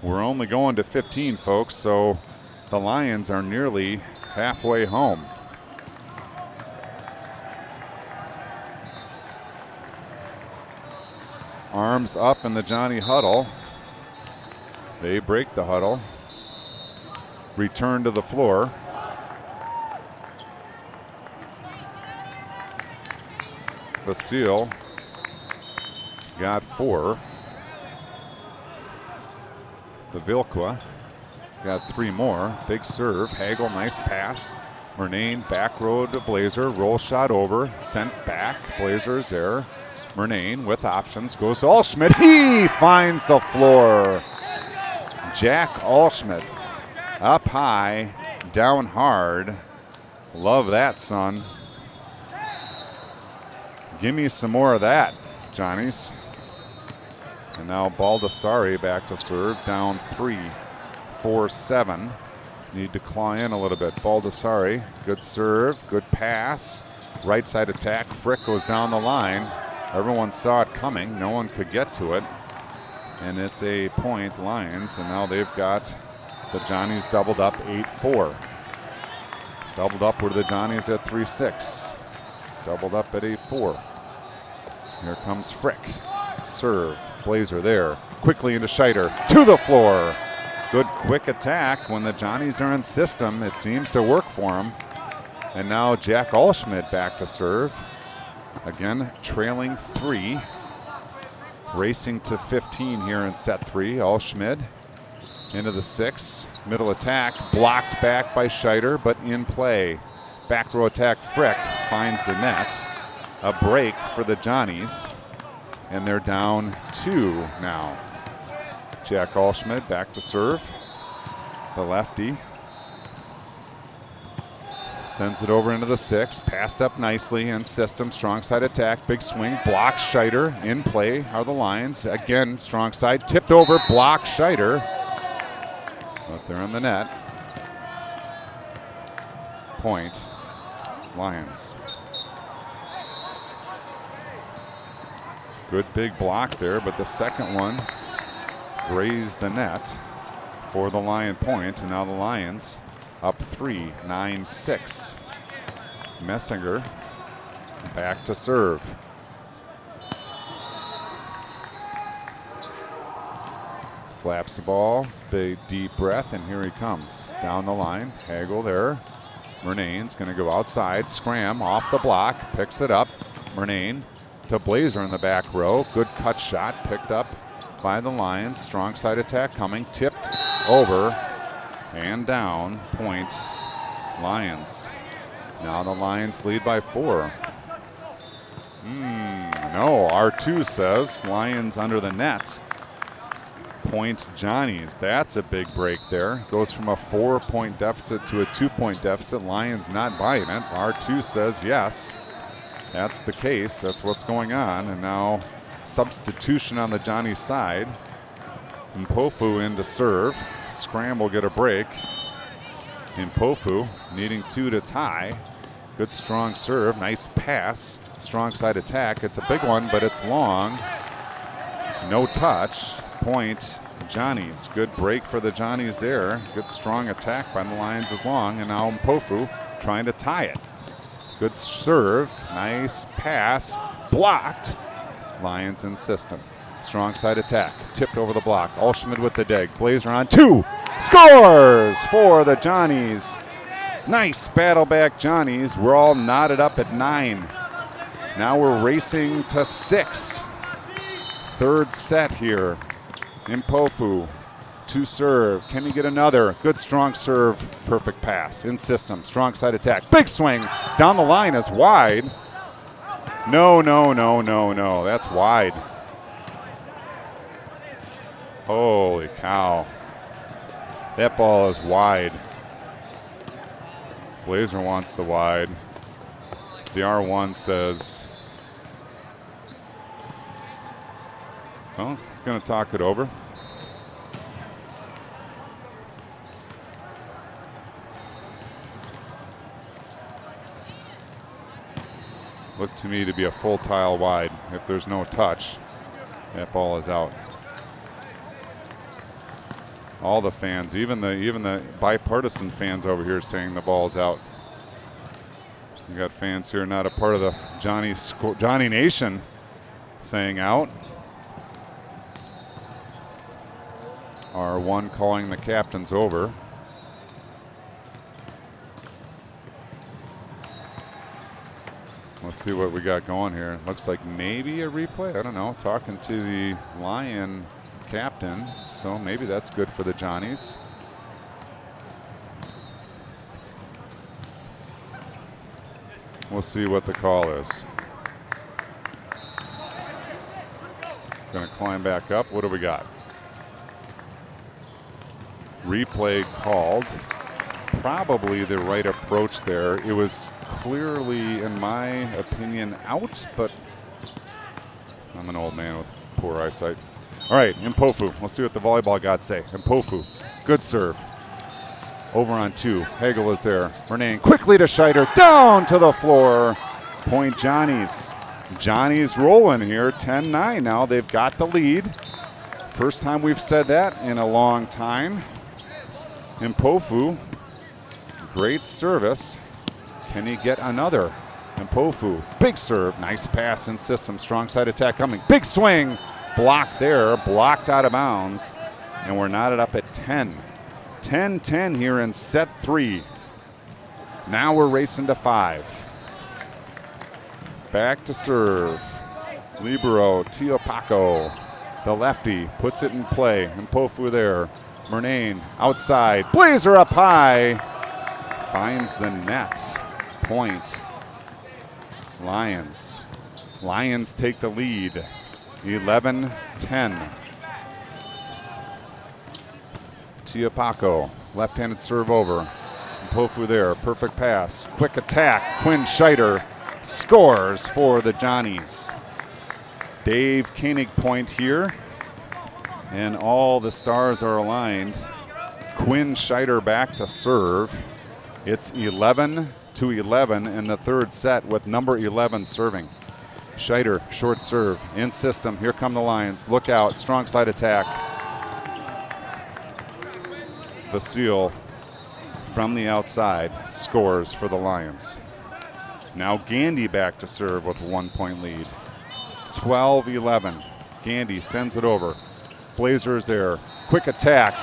We're only going to 15, folks, so the Lions are nearly halfway home. Arms up in the Johnny huddle. They break the huddle. Return to the floor. Vasile got 4. Bevilacqua got 3 more. Big serve. Hagel, nice pass. Murnane back row to Blazer. Roll shot over. Sent back. Blazer's there. Murnane with options. Goes to Allschmidt. He finds the floor. Jack Allschmidt. Up high. Down hard. Love that, son. Give me some more of that, Johnnies. And now Baldessari back to serve. Down 3. 4-7. Need to claw in a little bit. Baldessari, good serve, good pass. Right side attack. Frick goes down the line. Everyone saw it coming. No one could get to it. And it's a point Lions. And now they've got the Johnnies doubled up 8-4. Doubled up were the Johnnies at 3-6. Doubled up at 8-4. Here comes Frick. Serve. Blazer there. Quickly into Scheider. To the floor. Good quick attack. When the Johnnies are in system, it seems to work for them. And now Jack Allschmidt back to serve. Again, trailing 3. Racing to 15 here in set 3. Allschmidt into the 6. Middle attack. Blocked back by Scheider, but in play. Back row attack. Frick finds the net. A break for the Johnnies. And they're down 2 now. Jack Allschmidt back to serve. The lefty. Sends it over into the 6. Passed up nicely in system. Strong side attack. Big swing. Blocks Scheider. In play are the Lions. Again, strong side. Tipped over. Blocks Scheider. But they're in the net. Point. Lions. Good big block there, but the second one grazed the net for the Lion point, and now the Lions up 3, 9-6. Messinger back to serve. Slaps the ball, big deep breath, and here he comes down the line. Hagel there. Murnane's going to go outside, scram off the block, picks it up. Murnane to Blazer in the back row. Good cut shot, picked up by the Lions. Strong side attack coming, tipped over and down. Point, Lions. Now the Lions lead by 4. No, R2 says Lions under the net. Point Johnnies. That's a big break there. Goes from a 4-point deficit to a 2-point deficit. Lions not buying it. R2 says yes. That's the case. That's what's going on. And now substitution on the Johnnies side. Mpofu in to serve. Scram will get a break. Mpofu needing 2 to tie. Good strong serve. Nice pass. Strong side attack. It's a big one, but it's long. No touch. Point Johnnies. Good break for the Johnnies there. Good strong attack by the Lions is long. And now Mpofu trying to tie it. Good serve. Nice pass. Blocked. Lions in system. Strong side attack. Tipped over the block. Olschmidt with the dig. Blazer on 2. Scores for the Johnnies. Nice battle back Johnnies. We're all knotted up at 9. Now we're racing to 6. Third set here. Mpofu to serve. Can he get another? Good strong serve. Perfect pass. In system. Strong side attack. Big swing. Down the line is wide. No. That's wide. Holy cow. That ball is wide. Blazer wants the wide. The R1 says, well, going to talk it over. Looked to me to be a full tile wide. If there's no touch, that ball is out. All the fans, even the bipartisan fans over here saying the ball's out. You got fans here not a part of the Johnny Nation saying out. R1 calling the captains over. Let's see what we got going here. Looks like maybe a replay. I don't know. Talking to the Lion captain, so maybe that's good for the Johnnies. We'll see what the call is. Going to climb back up. What do we got? Replay called. Probably the right approach there. It was clearly, in my opinion, out, but I'm an old man with poor eyesight. All right, Mpofu. Let's see what the volleyball gods say. Mpofu, good serve. Over on 2. Hagel is there. Murnane quickly to Scheider. Down to the floor. Point Johnnies. Johnnies rolling here. 10-9 now. They've got the lead. First time we've said that in a long time. Mpofu. Great service. Can he get another? Mpofu. Big serve. Nice pass in system. Strong side attack coming. Big swing. Blocked there. Blocked out of bounds. And we're knotted up at 10. 10-10 here in set 3. Now we're racing to 5. Back to serve. Libero Tiopaco. The lefty puts it in play. Mpofu there. Murnane outside. Blazer up high. Finds the net. Point. Lions. Lions take the lead. 11-10. Tiopaco. Left-handed serve over. Mpofu there. Perfect pass. Quick attack. Quinn Scheider scores for the Johnnies. Dave Koenig point here. And all the stars are aligned. Quinn Scheider back to serve. It's 11-11 in the third set with number 11 serving. Scheider, short serve, in system. Here come the Lions. Look out, strong side attack. Vasile from the outside scores for the Lions. Now Gandy back to serve with a 1-point lead. 12-11. Gandy sends it over. Blazers there. Quick attack.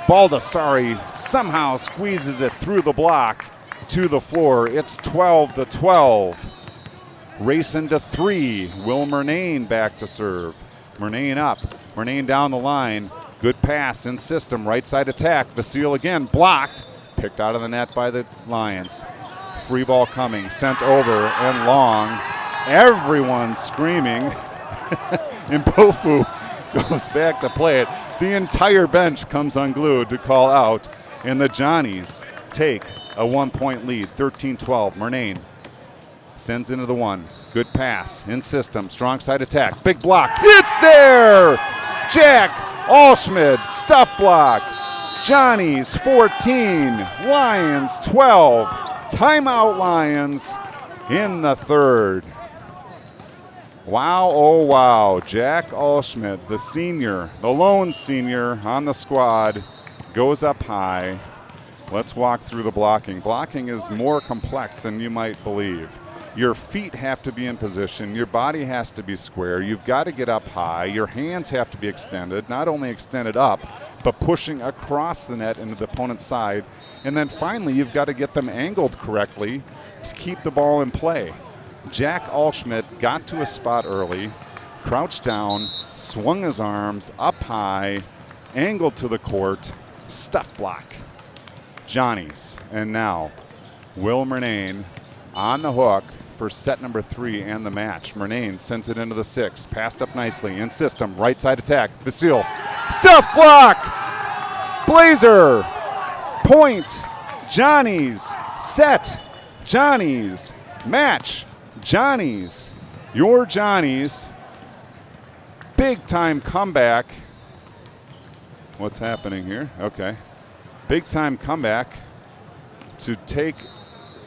Baldessari somehow squeezes it through the block. to the floor. It's 12-12. Racing to 3. Will Murnane back to serve. Murnane up. Murnane down the line. Good pass in system. Right side attack. Vasile again blocked. Picked out of the net by the Lions. Free ball coming. Sent over and long. Everyone's screaming. And Mpofu goes back to play it. The entire bench comes unglued to call out. And the Johnnies take a 1-point lead. 13-12. Murnane sends into the 1. Good pass in system. Strong side attack. Big block. It's there! Jack Alschmidt, stuff block. Johnnies 14, Lions 12. Timeout Lions in the 3rd. Wow, oh wow. Jack Alschmidt, the senior, the lone senior on the squad, goes up high. Let's walk through the blocking. Blocking is more complex than you might believe. Your feet have to be in position. Your body has to be square. You've got to get up high. Your hands have to be extended, not only extended up, but pushing across the net into the opponent's side. And then finally, you've got to get them angled correctly to keep the ball in play. Jack Alschmidt got to a spot early, crouched down, swung his arms up high, angled to the court, stuff block. Johnnies. And now, Will Murnane on the hook for set number 3 and the match. Murnane sends it into the 6. Passed up nicely in system. Right side attack. Vasile. Stuff block! Blazer. Point. Johnnies. Set. Johnnies. Match. Johnnies. Your Johnnies. Big time comeback. What's happening here? Okay. Big time comeback to take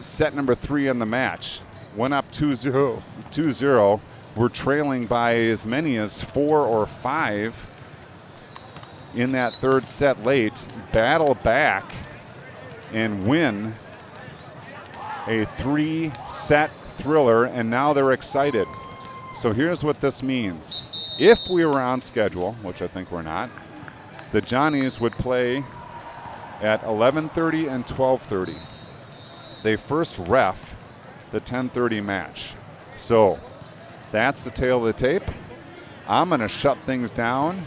set number 3 in the match. Went up 2-0. We're trailing by as many as 4 or 5 in that 3rd set late. Battle back and win a 3-set thriller, and now they're excited. So here's what this means. If we were on schedule, which I think we're not, the Johnnies would play at 11:30 and 12:30. They first ref the 10:30 match. So that's the tail of the tape. I'm going to shut things down.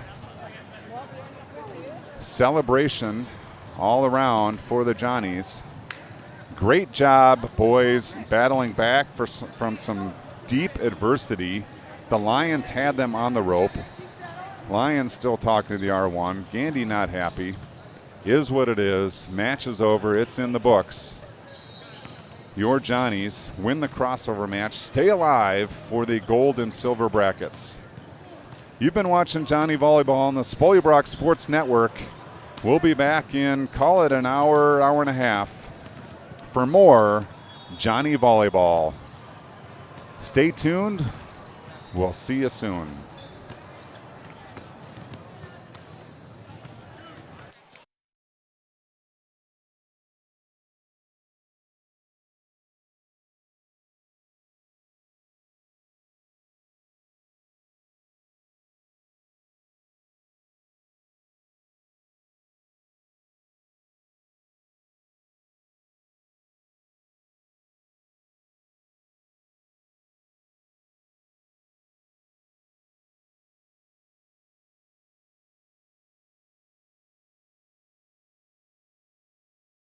Celebration all around for the Johnnies. Great job, boys, battling back from some deep adversity. The Lions had them on the rope. Lions still talking to the R1. Gandy not happy. Is what it is. Match is over. It's in the books. Your Johnnies win the crossover match, stay alive for the gold and silver brackets. You've been watching Johnny Volleyball on the Spoilbrook Sports Network. We'll be back in, call it an hour, hour and a half, for more Johnny Volleyball. Stay tuned. We'll see you soon.